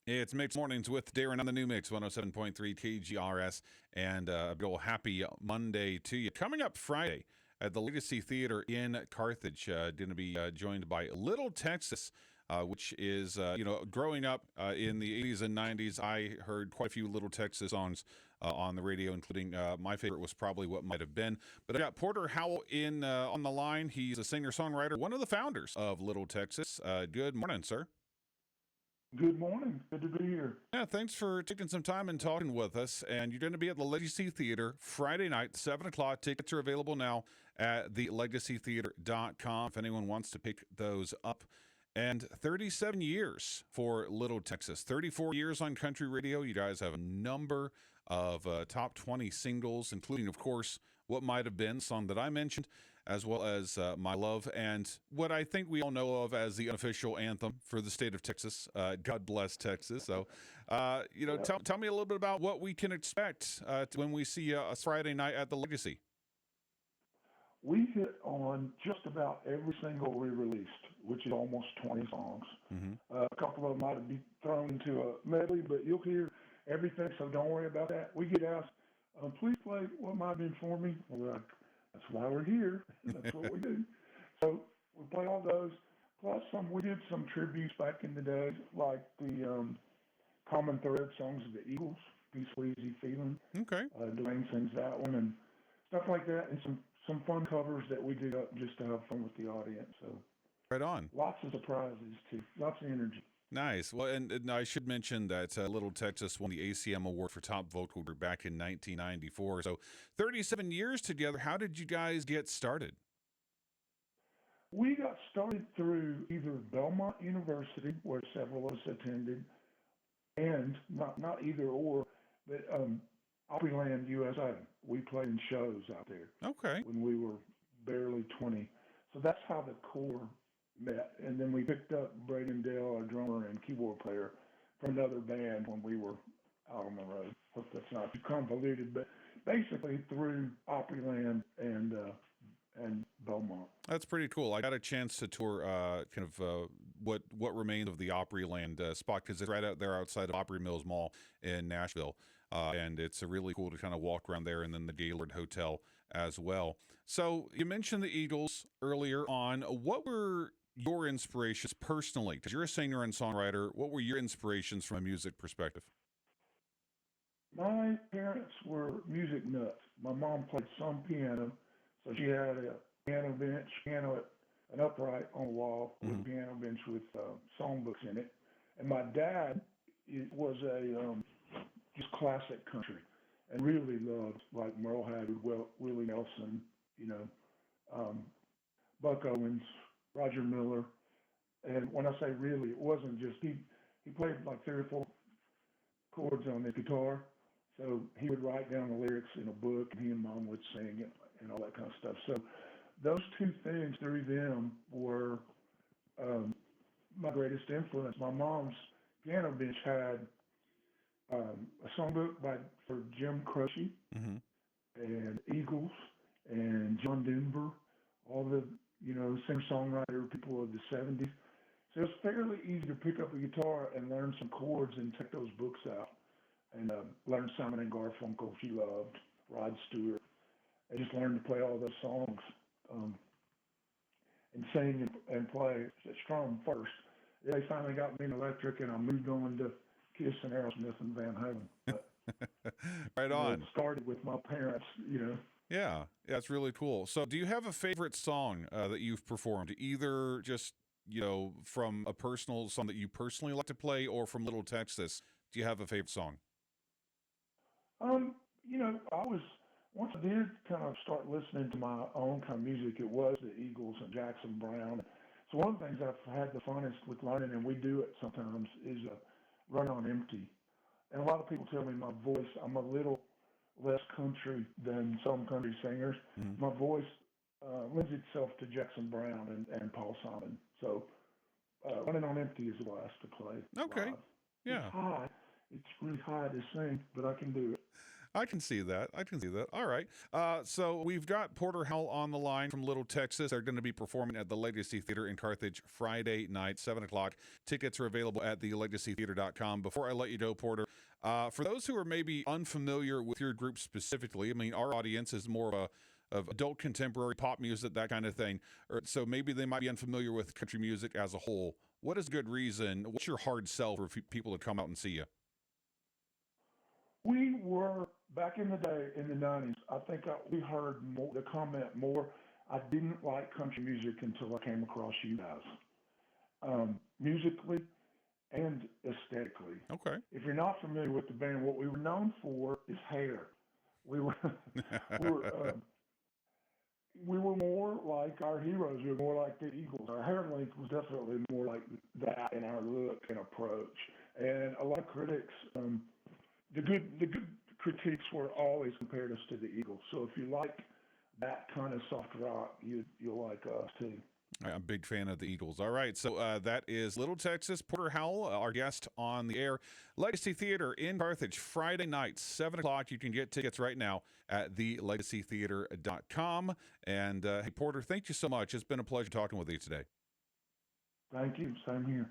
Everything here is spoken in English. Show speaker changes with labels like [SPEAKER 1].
[SPEAKER 1] It's Mix Mornings with Darrin on the new Mix 107.3 KGRS, and a big ol' happy Monday to you. Coming up Friday at the Legacy Theater in Carthage, going to be joined by Little Texas, which is, growing up in the 80s and 90s, I heard quite a few Little Texas songs on the radio, including my favorite was probably What Might Have Been. But I got Porter Howell on the line. He's a singer-songwriter, one of the founders of Little Texas. Good morning, sir.
[SPEAKER 2] Good morning. Good to be here.
[SPEAKER 1] Yeah, thanks for taking some time and talking with us. And you're going to be at the Legacy Theater Friday night, 7 o'clock. Tickets are available now at thelegacytheater.com if anyone wants to pick those up. And 37 years for Little Texas, 34 years on country radio. You guys have a number of top 20 singles, including, of course, What Might Have Been, song that I mentioned, as well as My Love, and what I think we all know of as the unofficial anthem for the state of Texas. God bless Texas. So, tell me a little bit about what we can expect when we see a Friday night at the Legacy.
[SPEAKER 2] We hit on just about every single we released, which is almost 20 songs.
[SPEAKER 1] Mm-hmm.
[SPEAKER 2] A couple of them might be thrown into a medley, but you'll hear everything, so don't worry about that. We get asked, please play What Might Have Been for me. We're like, that's why we're here. That's what we do. So we play all those. Plus, we did some tributes back in the day, like the Common Thread songs of the Eagles, Peaceful Easy Feeling.
[SPEAKER 1] Okay.
[SPEAKER 2] Dwayne sings that one and stuff like that, and some fun covers that we did up just to have fun with the audience. So
[SPEAKER 1] right on.
[SPEAKER 2] Lots of surprises, too. Lots of energy.
[SPEAKER 1] Nice. Well, and I should mention that Little Texas won the ACM Award for Top Vocal Group back in 1994. So 37 years together. How did you guys get started?
[SPEAKER 2] We got started through either Belmont University, where several of us attended, and not either or, but Opryland, USA. We played in shows out there.
[SPEAKER 1] Okay.
[SPEAKER 2] When we were barely 20. So that's how the core met. And then we picked up Braden Dale, our drummer and keyboard player, from another band when we were out on the road. Hope that's not too convoluted, but basically through Opryland and Belmont.
[SPEAKER 1] That's pretty cool. I got a chance to tour what remains of the Opryland spot, because it's right out there outside of Opry Mills Mall in Nashville. And it's really cool to kind of walk around there, and then the Gaylord Hotel as well. So you mentioned the Eagles earlier on. What were your inspirations personally? Because you're a singer and songwriter. What were your inspirations from a music perspective?
[SPEAKER 2] My parents were music nuts. My mom played some piano. So she had a piano bench, an upright on the wall with a piano bench with songbooks in it. And my dad was just classic country and really loved like Merle Haggard, Willie Nelson, Buck Owens, Roger Miller. And when I say really, it wasn't just, he played like 3 or 4 chords on the guitar. So he would write down the lyrics in a book, and he and Mom would sing it and all that kind of stuff. So those two things through them were my greatest influence. My mom's piano bench had a songbook for Jim Croce and Eagles and John Denver, all the singer-songwriter people of the 70s. So it's fairly easy to pick up a guitar and learn some chords and take those books out. And learned Simon and Garfunkel, she loved, Rod Stewart. I just learned to play all those songs and sing and play at Strum first. They finally got me in electric, and I moved on to Kiss and Aerosmith and Van Halen. But,
[SPEAKER 1] right on.
[SPEAKER 2] It started with my parents,
[SPEAKER 1] Yeah, that's really cool. So do you have a favorite song that you've performed, either just, from a personal song that you personally like to play, or from Little Texas? Do you have a favorite song?
[SPEAKER 2] Once I did kind of start listening to my own kind of music, it was the Eagles and Jackson Browne. So one of the things I've had the funnest with learning, and we do it sometimes, is Run on Empty. And a lot of people tell me my voice, I'm a little less country than some country singers. Mm-hmm. My voice lends itself to Jackson Browne and Paul Simon. So Running on Empty is the last to play.
[SPEAKER 1] Okay.
[SPEAKER 2] Live.
[SPEAKER 1] Yeah.
[SPEAKER 2] It's high. It's really high to sing, but I can do it.
[SPEAKER 1] I can see that. I can see that. All right. So we've got Porter Howell on the line from Little Texas. They're going to be performing at the Legacy Theater in Carthage Friday night, 7 o'clock. Tickets are available at thelegacytheater.com. Before I let you go, Porter, for those who are maybe unfamiliar with your group specifically, I mean, our audience is more of adult contemporary pop music, that kind of thing. So maybe they might be unfamiliar with country music as a whole. What is a good reason? What's your hard sell for people to come out and see you?
[SPEAKER 2] We were back in the day in the '90s. I think we heard the comment more. I didn't like country music until I came across you guys, musically and aesthetically.
[SPEAKER 1] Okay.
[SPEAKER 2] If you're not familiar with the band, what we were known for is hair. We were we were we were more like our heroes. We were more like the Eagles. Our hair length was definitely more like that in our look and approach. And a lot of critics, the good critiques were always compared us to the Eagles. So if you like that kind of soft rock, you'll like us too.
[SPEAKER 1] I'm a big fan of the Eagles. All right, so that is Little Texas. Porter Howell, our guest on the air. Legacy Theater in Carthage, Friday night, 7 o'clock. You can get tickets right now at thelegacytheater.com. And, hey, Porter, thank you so much. It's been a pleasure talking with you today.
[SPEAKER 2] Thank you. Same here.